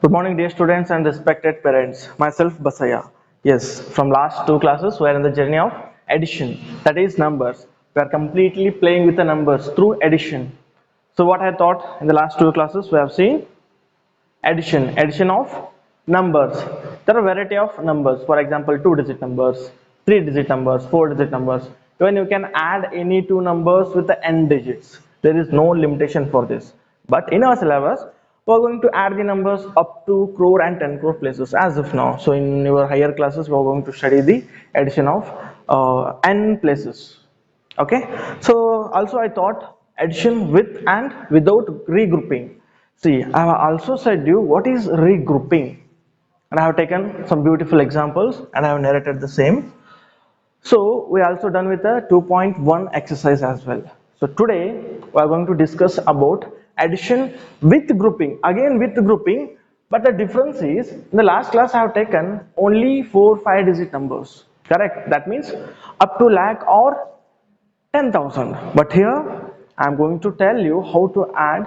Good morning, dear students and respected parents. Myself, Basaya. Yes, from last two classes, we are in the journey of addition, that is numbers. We are completely playing with the numbers through addition. So, what I thought in the last two classes, we have seen addition of numbers. There are a variety of numbers. For example, two-digit numbers, three-digit numbers, four-digit numbers. When you can add any two numbers with the n digits, there is no limitation for this. But in our syllabus, we are going to add the numbers up to crore and 10 crore places as of now. So in your higher classes, we are going to study the addition of n places. Okay. So also I thought addition with and without regrouping. See, I have also said you what is regrouping, and I have taken some beautiful examples and I have narrated the same. So we are also done with the 2.1 exercise as well. So today we are going to discuss about addition with grouping, again with grouping, but the difference is in the last class I have taken only 4-5 digit numbers, correct? That means up to lakh or 10,000, but here I am going to tell you how to add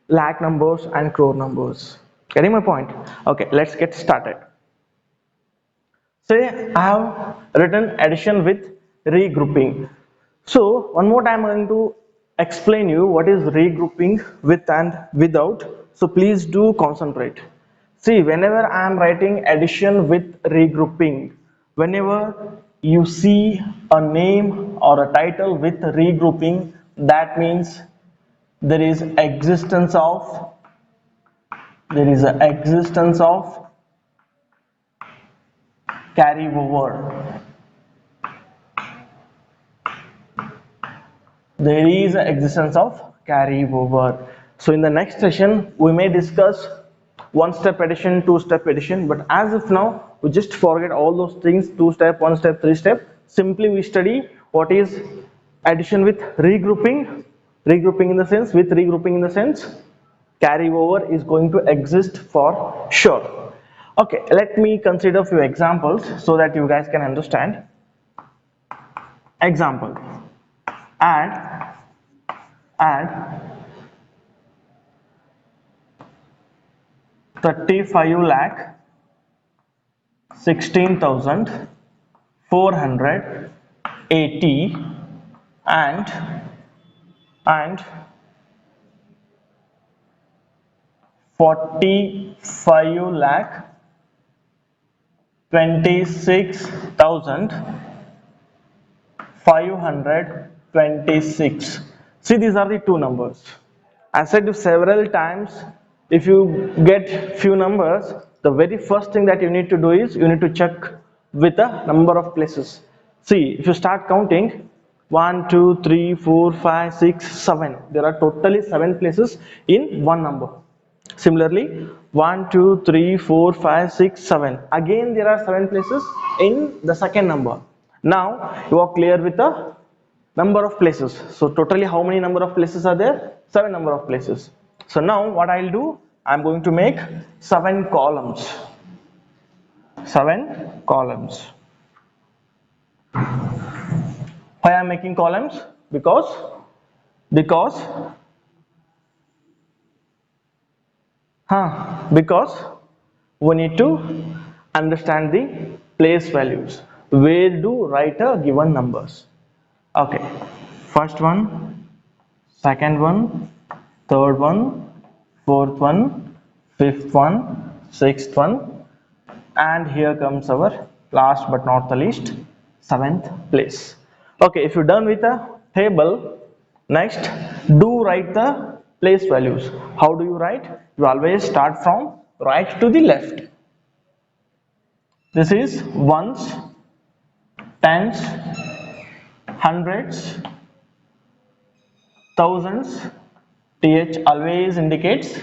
lakh numbers and crore numbers. Getting my point? Okay, let's get started. Say I have written addition with regrouping. So one more time I'm going to explain you what is regrouping with and without. So please do concentrate. See, whenever I am writing addition with regrouping, whenever you see a name or a title with regrouping, that means there is existence of carry over. There is an existence of carry over. So in the next session we may discuss one step addition, two step addition, but as of now we just forget all those things, two step, one step, three step. Simply we study what is addition with regrouping. Regrouping in the sense, with regrouping in the sense, carry over is going to exist for sure. Okay, let me consider a few examples so that you guys can understand. Example: add 35 lakh 16,480 and 45 lakh 26,526. See, these are the two numbers. I said several times, if you get few numbers, the very first thing that you need to do is you need to check with the number of places. See, if you start counting 1, 2, 3, 4, 5, 6, 7, there are totally 7 places in one number. Similarly, 1, 2, 3, 4, 5, 6, 7. Again, there are 7 places in the second number. Now, you are clear with the number of places. So, totally how many number of places are there? 7 number of places. So, now what I will do? I am going to make 7 columns. 7 columns. Why I am making columns? Because we need to understand the place values. Where do write a given numbers? Okay, first one, second one, third one, fourth one, fifth one, sixth one, and here comes our last but not the least, 7th place. Okay, if you're done with the table, next do write the place values. How do you write? You always start from right to the left. This is ones, tens, hundreds, thousands. Th always indicates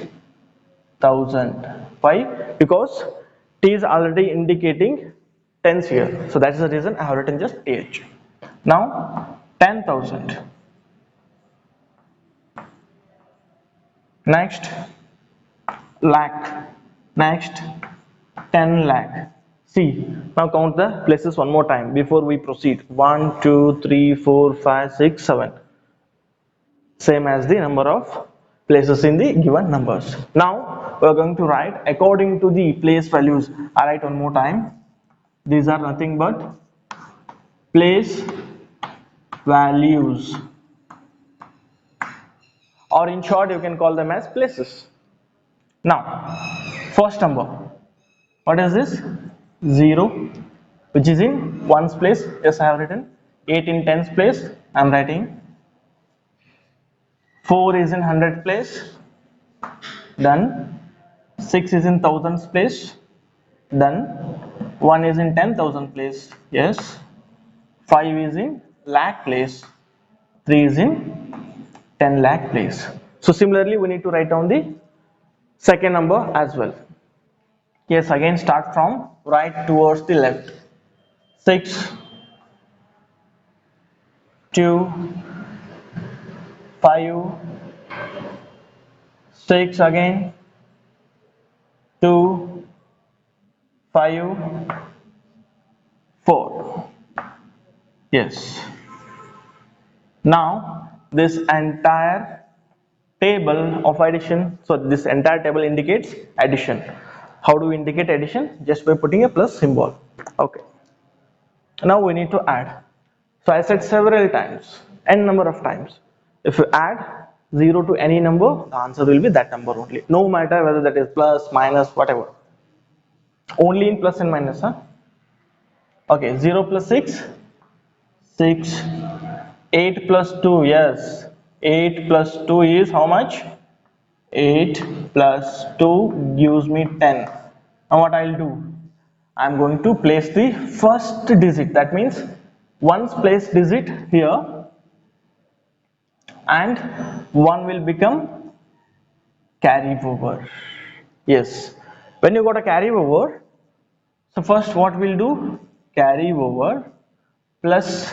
1000. Why? Because T is already indicating tens here, so that's the reason I have written just th. Now 10,000. Next lakh. Next 10 lakh. See, now count the places one more time before we proceed. 1, 2, 3, 4, 5, 6, 7. Same as the number of places in the given numbers. Now we are going to write according to the place values. I write one more time. These are nothing but place values, or in short you can call them as places. Now first number, what is this? 0, which is in ones place. Yes, I have written. 8 in tens place, I am writing. 4 is in hundred place, done. 6 is in thousands place, done. 1 is in 10,000 place, yes. 5 is in lakh place, 3 is in 10 lakh place. So similarly we need to write down the second number as well. Yes, again start from right towards the left. 6, 2, 5, 6 again, 2, 5, 4. Yes. Now this entire table of addition, so this entire table indicates addition. How do we indicate addition? Just by putting a plus symbol. Okay. Now we need to add. So I said several times, n number of times. If you add 0 to any number, the answer will be that number only. No matter whether that is plus, minus, whatever. Only in plus and minus, huh? Okay, 0 plus 6, 6. 8 plus 2, yes. 8 plus 2 is how much? 8 plus 2 gives me 10. Now what I'll do? I'm going to place the first digit. That means ones place digit here, and 1 will become carry over. Yes. When you got a carry over, so first what we'll do? Carry over plus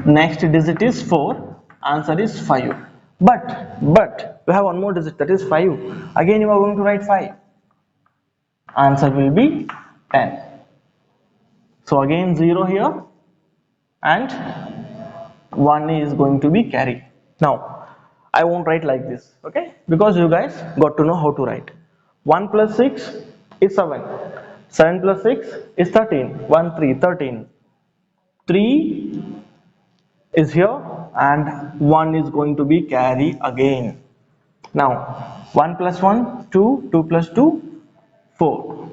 next digit is 4, answer is 5. But we have one more digit, that is 5. Again you are going to write 5. Answer will be 10. So again 0 here, and 1 is going to be carry. Now I won't write like this, okay, because you guys got to know how to write. 1 plus 6 is 7. 7 plus 6 is 13. 1 3 13. 3 is here, and 1 is going to be carry again. Now 1 plus 1 2, 2 plus 2 4.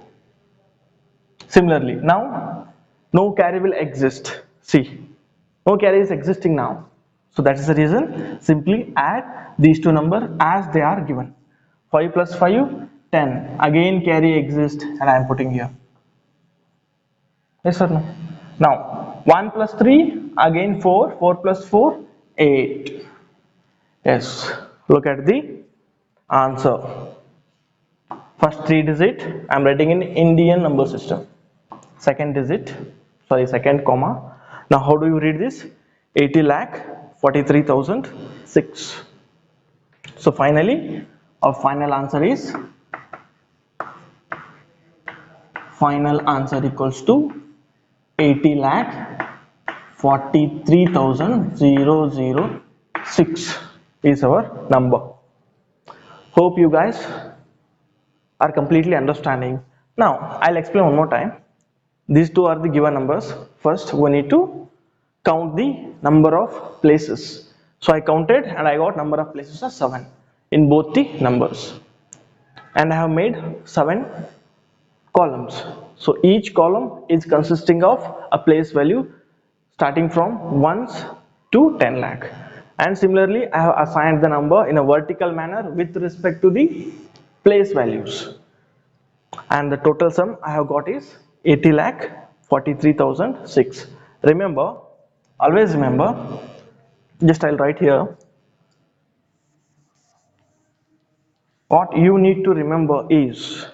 Similarly, now no carry will exist. See, no carry is existing now. So that is the reason, simply add these two numbers as they are given. 5 plus 5, 10. Again carry exists, and I am putting here. Yes or no? Now 1 plus 3, again 4. 4 plus 4, 8. Yes, look at the answer. First 3 digit I am writing in Indian number system. Second digit, sorry, second comma. Now how do you read this? 80 lakh 43,006. So finally our final answer equals to 80 lakh 43,006 is our number. Hope you guys are completely understanding. Now I'll explain one more time. These two are the given numbers. First we need to count the number of places. So I counted and I got number of places as 7 in both the numbers, and I have made 7 columns. So each column is consisting of a place value starting from 1s to 10 lakh, and similarly I have assigned the number in a vertical manner with respect to the place values, and the total sum I have got is 80 lakh 43,006. Remember, always remember, just I'll write here, what you need to remember is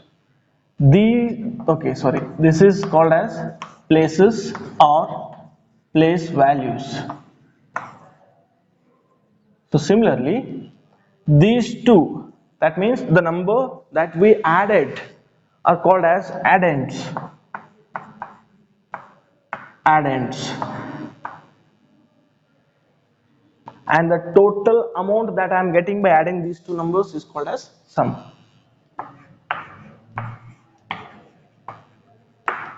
this is called as places or place values. So similarly, these two, that means the number that we added, are called as addends. And the total amount that I am getting by adding these two numbers is called as sum.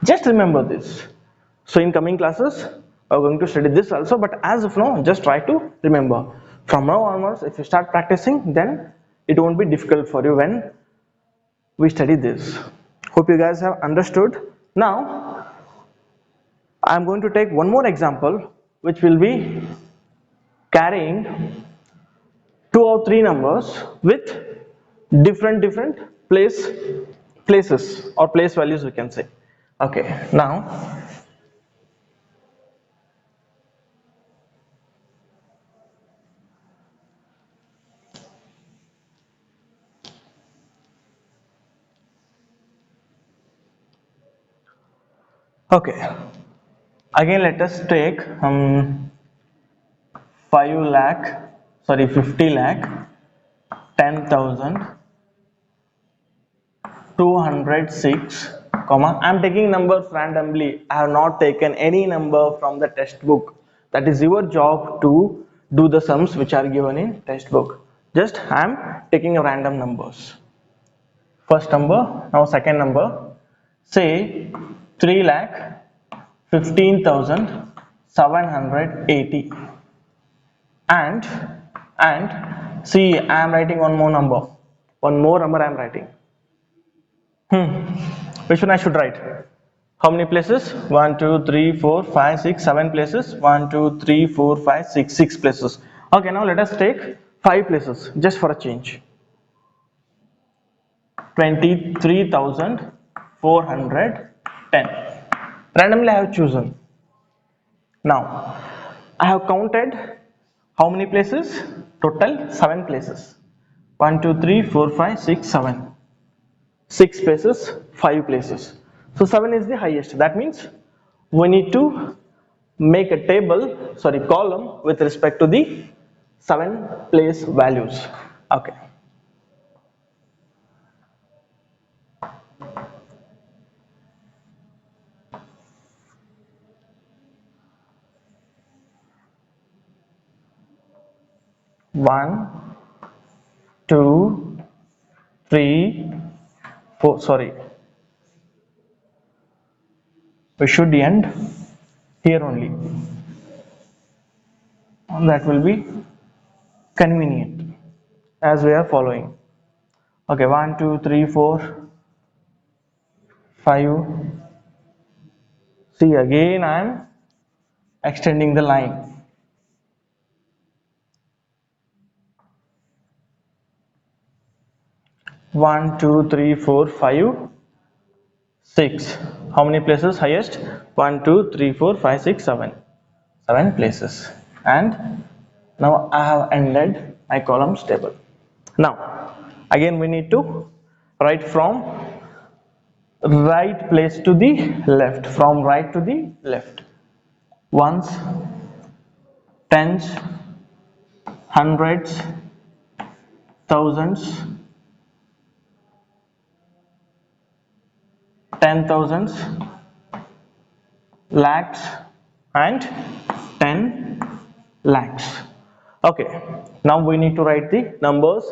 Just remember this. So in coming classes, we are going to study this also, but as of now, just try to remember. From now onwards, if you start practicing, then it won't be difficult for you when we study this. Hope you guys have understood. Now, I am going to take one more example, which will be carrying two or three numbers with different places or place values, we can say. Okay, now okay, again let us take 5 lakh, sorry, 50 lakh, 10,000, 206, comma, I am taking numbers randomly. I have not taken any number from the textbook. That is your job to do the sums which are given in textbook. Just I am taking a random numbers. First number, now second number, say 3 lakh 15,780, and see, I am writing one more number, I am writing. Which one I should write? How many places? 1, 2, 3, 4, 5, 6, 7 places. 1, 2, 3, 4, 5, 6, 6 places. Okay, now let us take 5 places just for a change. 23,410. Randomly I have chosen. Now I have counted how many places? Total 7 places. 1, 2, 3, 4, 5, 6, 7. 6 places, 5 places. So 7 is the highest. That means we need to make a table, sorry, column with respect to the 7 place values. Okay. One, two, three, four. Sorry, we should end here only. That will be convenient as we are following. Okay, 1, 2, 3, 4, 5. See, again I am extending the line. 1, 2, 3, 4, 5, 6. How many places highest? 1, 2, 3, 4, 5, 6, 7. 7 places. And now I have ended my columns table. Now again we need to write from right place to the left, from right to the left. Ones, tens, hundreds, thousands, 10,000s, lakhs, and 10 lakhs. Okay, now we need to write the numbers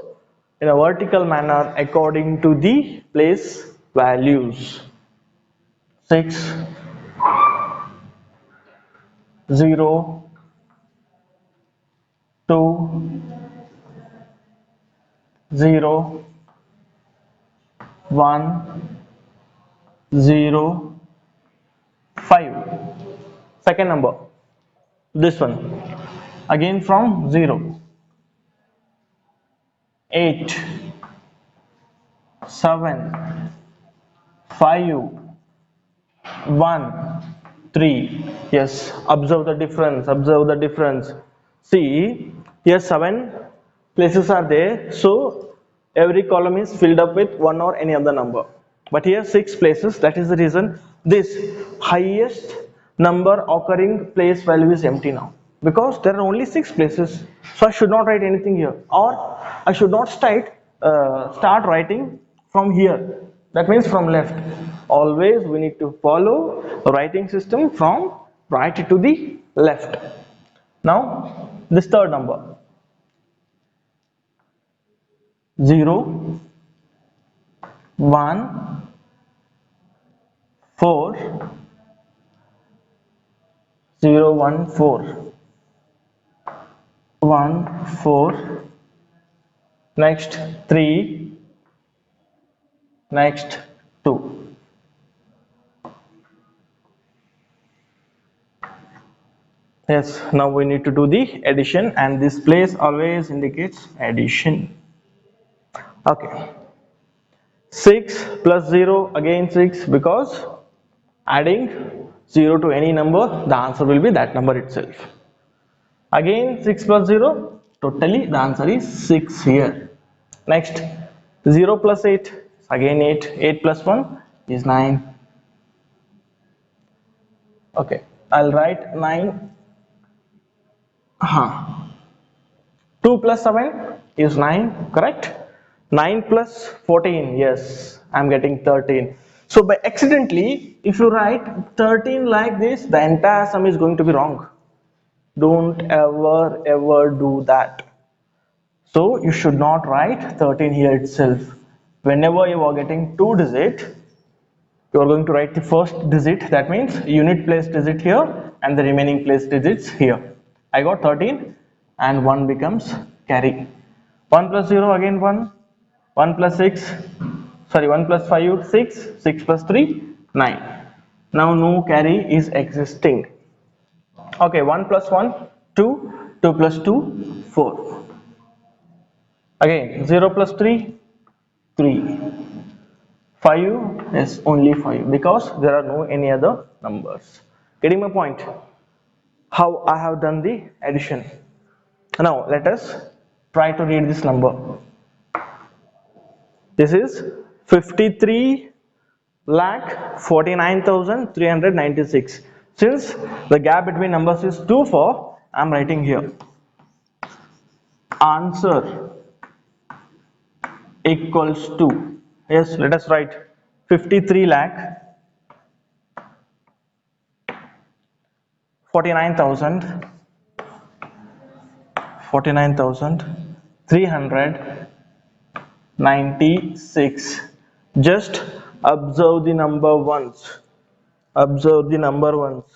in a vertical manner according to the place values. 6, 0, 2, 0, 1, 0, 5. Second number, this one, again from 0, 8, 7, 5, 1, 3. Yes, observe the difference, observe the difference. See, here 7 places are there, so every column is filled up with one or any other number. But here 6 places, that is the reason this highest number occurring place value is empty now, because there are only 6 places. So I should not write anything here, or I should not start writing from here. That means from left. Always we need to follow a writing system from right to the left. Now this third number, 0, 1, 4 0 1 4 1 4, next 3, next 2. Yes, now we need to do the addition, and this place always indicates addition. Okay, 6 plus 0, again 6, because adding 0 to any number, the answer will be that number itself. Again 6 plus 0, totally the answer is 6 here. Next 0 plus 8, again 8, 8 plus 1 is 9. Okay, I'll write 9. 2 plus 7 is 9, correct? 9 plus 14, yes, I'm getting 13. So by accidentally, if you write 13 like this, the entire sum is going to be wrong. Don't ever do that. So you should not write 13 here itself. Whenever you are getting two digit, you are going to write the first digit, that means unit place digit here and the remaining place digits here. I got 13 and 1 becomes carry. 1 plus 0, again 1. 1 plus 6, sorry, 1 plus 5, 6. 6 plus 3, 9. Now no carry is existing. Okay, 1 plus 1, 2. 2 plus 2, 4. Again 0 plus 3, 3. 5 is only 5 because there are no any other numbers. Getting my point? How I have done the addition. Now let us try to read this number. This is 53 lakh 49,396. Since the gap between numbers is 2 4, I am writing here. Answer equals to, yes, let us write 53 lakh 49,396. Just observe the number once. Observe the number once.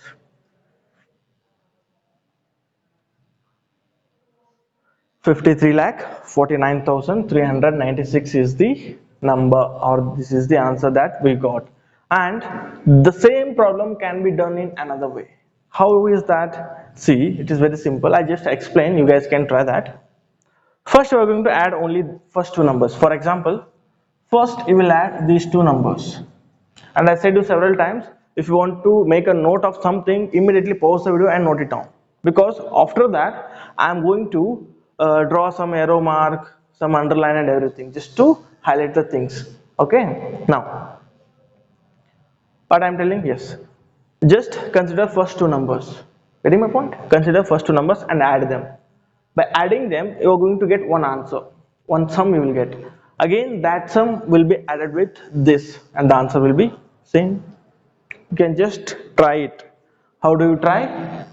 53 lakh 49,396 is the number, or this is the answer that we got. And the same problem can be done in another way. How is that? See, it is very simple. I just explain, you guys can try that. First we are going to add only first two numbers. For example, first you will add these two numbers. And I said you several times, if you want to make a note of something, immediately pause the video and note it down. Because after that, I am going to draw some arrow mark, some underline and everything, just to highlight the things. Okay, now, what I am telling, yes, just consider first two numbers. Getting my point? Consider first two numbers and add them. By adding them, you are going to get one answer, one sum you will get. Again, that sum will be added with this, and the answer will be same. You can just try it. How do you try?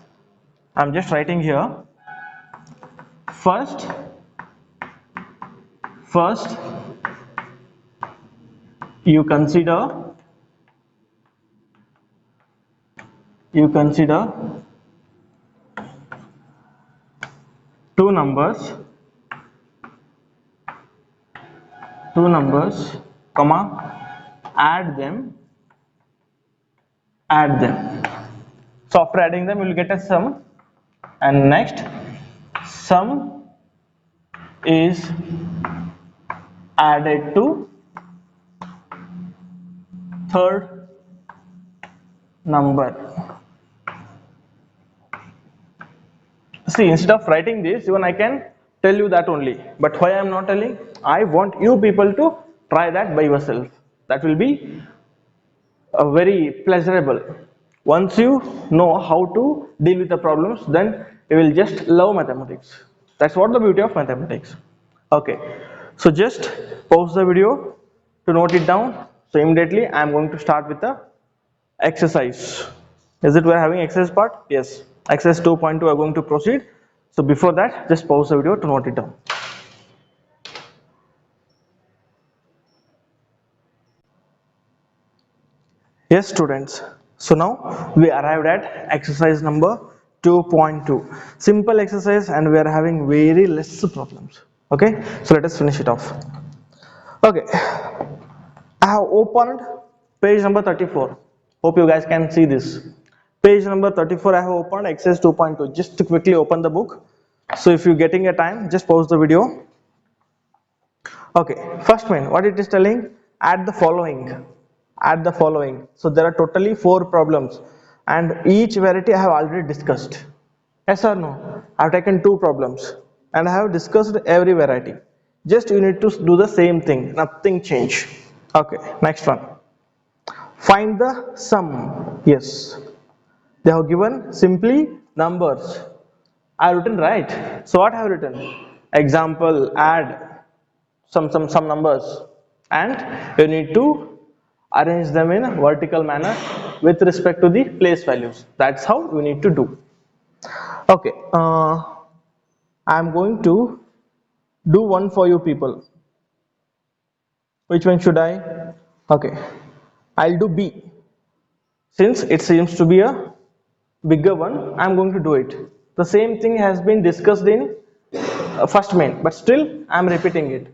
I'm just writing here. First you consider two numbers, comma, add them. So after adding them, you will get a sum, and next sum is added to third number. See, instead of writing this, even I can tell you that only. But why I am not telling? I want you people to try that by yourself. That will be very pleasurable. Once you know how to deal with the problems, then you will just love mathematics. That's what the beauty of mathematics. Okay, so just pause the video to note it down. So immediately I am going to start with the exercise. Is it we are having exercise part? Yes. Exercise 2.2 are going to proceed. So before that, just pause the video to note it down. Yes, students. So now we arrived at exercise number 2.2. Simple exercise, and we are having very less problems. Okay, so let us finish it off. Okay, I have opened page number 34. Hope you guys can see this. Page number 34, I have opened exercise 2.2. Just to quickly open the book. So if you're getting a time, just pause the video. Okay, first one, what it is telling? Add the following. Add the following. So there are totally 4 problems, and each variety I have already discussed. Yes or no? I have taken 2 problems and I have discussed every variety. Just you need to do the same thing, nothing change. Okay, next one. Find the sum. Yes, they have given simply numbers. I have written right. So what I have written? Example, add some numbers, and you need to arrange them in a vertical manner with respect to the place values. That's how you need to do. Okay, I'm going to do one for you people. Which one should I? Okay, I'll do B. Since it seems to be a bigger one, I'm going to do it. The same thing has been discussed in first main, but still I'm repeating it.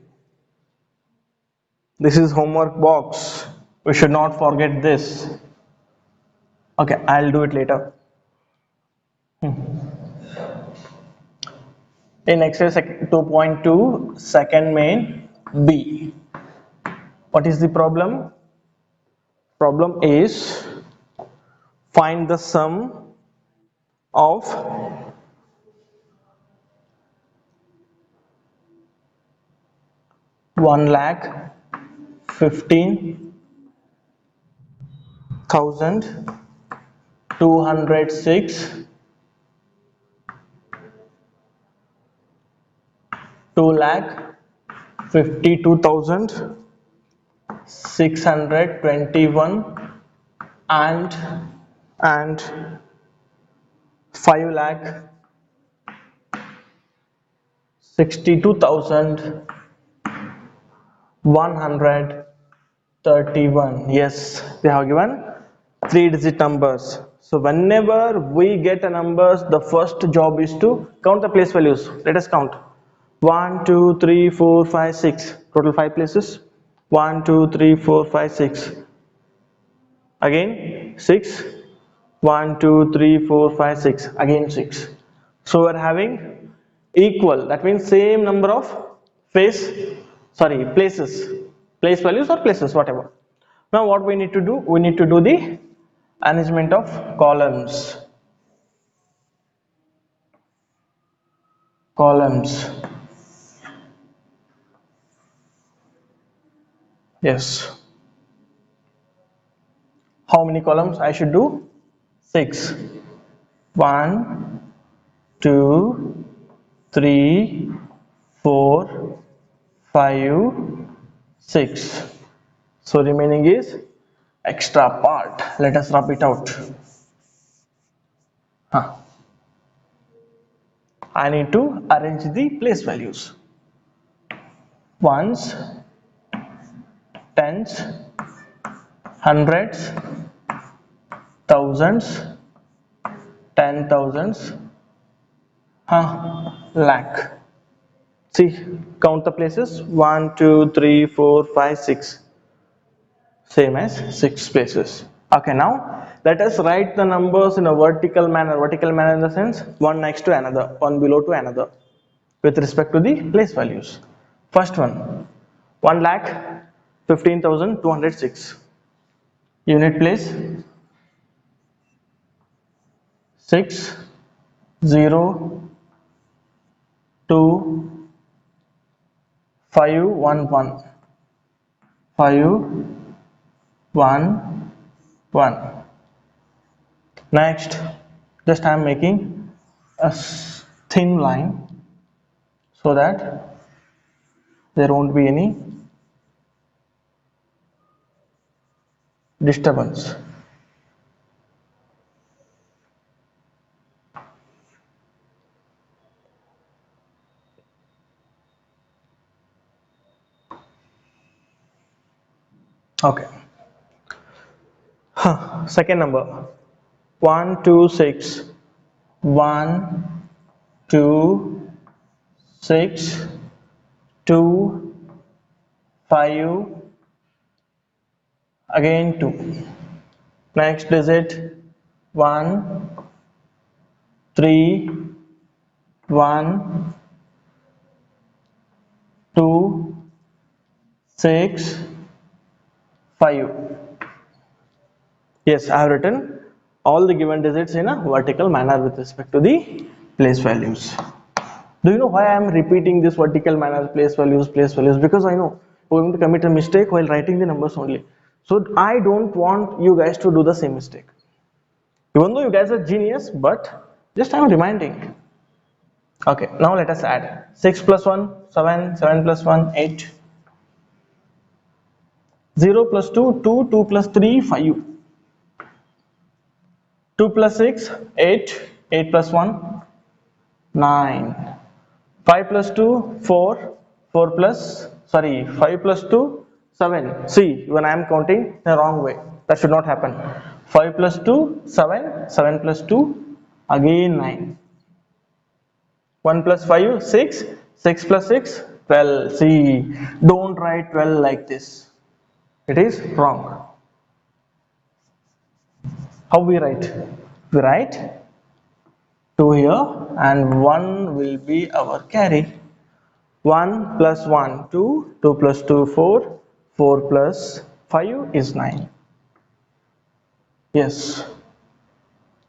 This is homework box. We should not forget this. Okay, I'll do it later. In exercise 2.2, second main, B. What is the problem? Problem is find the sum of 1,15,206, 2,52,621, and 5,62,131. Yes, they have given 3-digit numbers. So whenever we get a numbers, the first job is to count the place values. Let us count. 1, 2, 3, 4, 5, 6. Total 5 places. 1, 2, 3, 4, 5, 6. Again 6. 1, 2, 3, 4, 5, 6. Again 6. So we are having equal. That means same number of places. Place values or places, whatever. Now what we need to do? We need to do the arrangement of columns. Columns. Yes. How many columns I should do? 6. 1, 2, 3, 4, 5, 6. So remaining is extra part. Let us rub it out. I need to arrange the place values. Ones, tens, hundreds, thousands, 10,000s, lakh. See, count the places. 1, 2, 3, 4, 5, 6. Same as 6 places. Okay, now let us write the numbers in a vertical manner. Vertical manner in the sense one next to another, one below to another, with respect to the place values. First one, 1,15,206. Unit place 6, 0, 2, 5, 1, 1. 5, 1, 1. Next, just I am making a thin line so that there won't be any disturbance. Okay. second number 1 2 6 1 2 6 2 5 again 2. Next digit 1 3 1 2 6 5. Yes, I have written all the given digits in a vertical manner with respect to the place values. Do you know why I am repeating this vertical manner, place values, place values? Because I know we're going to commit a mistake while writing the numbers only. So I don't want you guys to do the same mistake. Even though you guys are genius, but just I'm reminding. Okay, now let us add. 6 plus 1, 7, 7 plus 1, 8. 0 plus 2, 2, 2 plus 3, 5. 2 plus 6, 8, 8 plus 1, 9. 5 plus 2, 4, 4 plus, sorry, 5 plus 2, 7. See, when I am counting in the wrong way, that should not happen. 5 plus 2, 7, 7 plus 2, again 9. 1 plus 5, 6, 6 plus 6, 12. See, don't write 12 like this. It is wrong. How we write? We write 2 here and 1 will be our carry. 1 plus 1, 2, 2 plus 2, 4, 4 plus 5 is 9. Yes.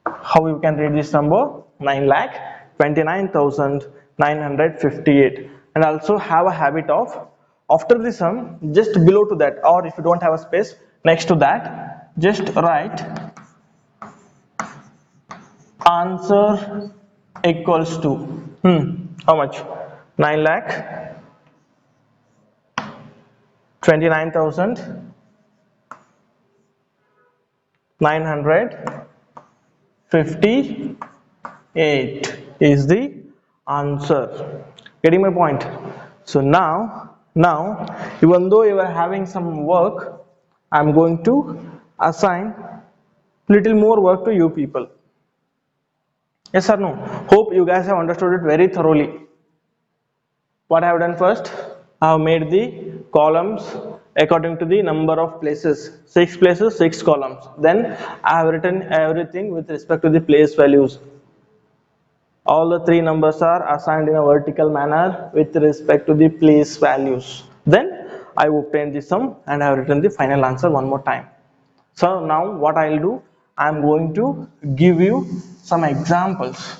How you can read this number? 9,29,958. And also have a habit of, after the sum, just below to that, or if you don't have a space, next to that, just write answer equals to, how much? 9 lakh 29,958 is the answer. Getting my point? So now even though you are having some work, I am going to assign little more work to you people. Yes or no? Hope you guys have understood it very thoroughly. What I have done first, I have made the columns according to the number of places. 6 places, 6 columns. Then I have written everything with respect to the place values. All the 3 numbers are assigned in a vertical manner with respect to the place values. Then I obtained the sum and I have written the final answer one more time. So now what I will do, I am going to give you some examples.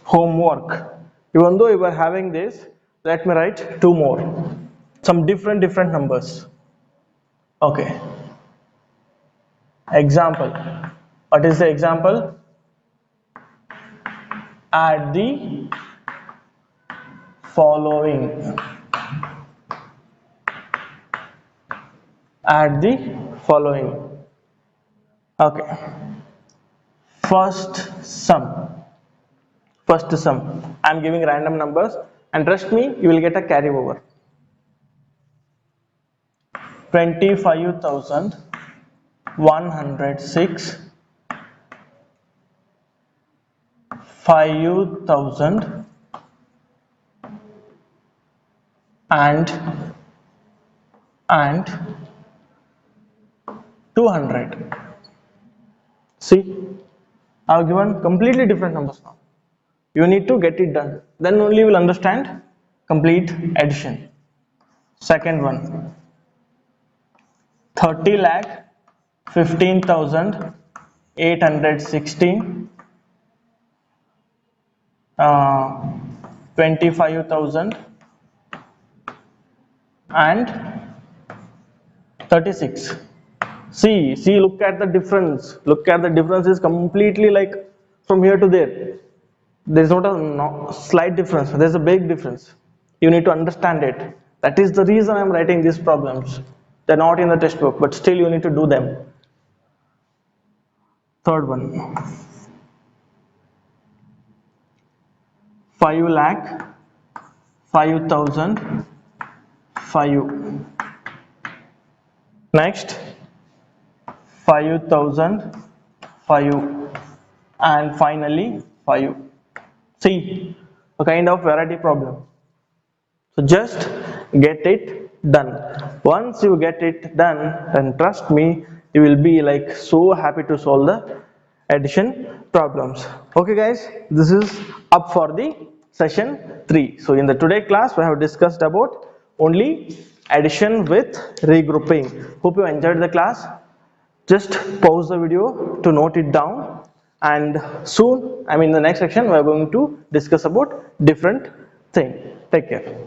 Homework. Even though you are having this, let me write 2 more. Some different numbers. Okay. Example. What is the example? Add the following. Add the following. Okay. First sum. I am giving random numbers and trust me, you will get a carry over. 25,106, 5,000 and 200. See, I have given completely different numbers now. You need to get it done. Then only you will understand complete addition. Second one, 30 lakh 15,816, 25,000 and 36. See, look at the difference. Look at the difference is completely like from here to there. There is not a slight difference. There is a big difference. You need to understand it. That is the reason I am writing these problems. They are not in the textbook, but still you need to do them. Third one, 5 lakh 5,005. Next, 5,000, 5, and finally 5. See, a kind of variety problem. So just get it done. Once you get it done, then trust me, you will be like so happy to solve the addition problems. Okay guys, this is up for the session 3. So in the today class we have discussed about only addition with regrouping. Hope you enjoyed the class. Just pause the video to note it down, and soon, I mean, in the next section we are going to discuss about different thing. Take care.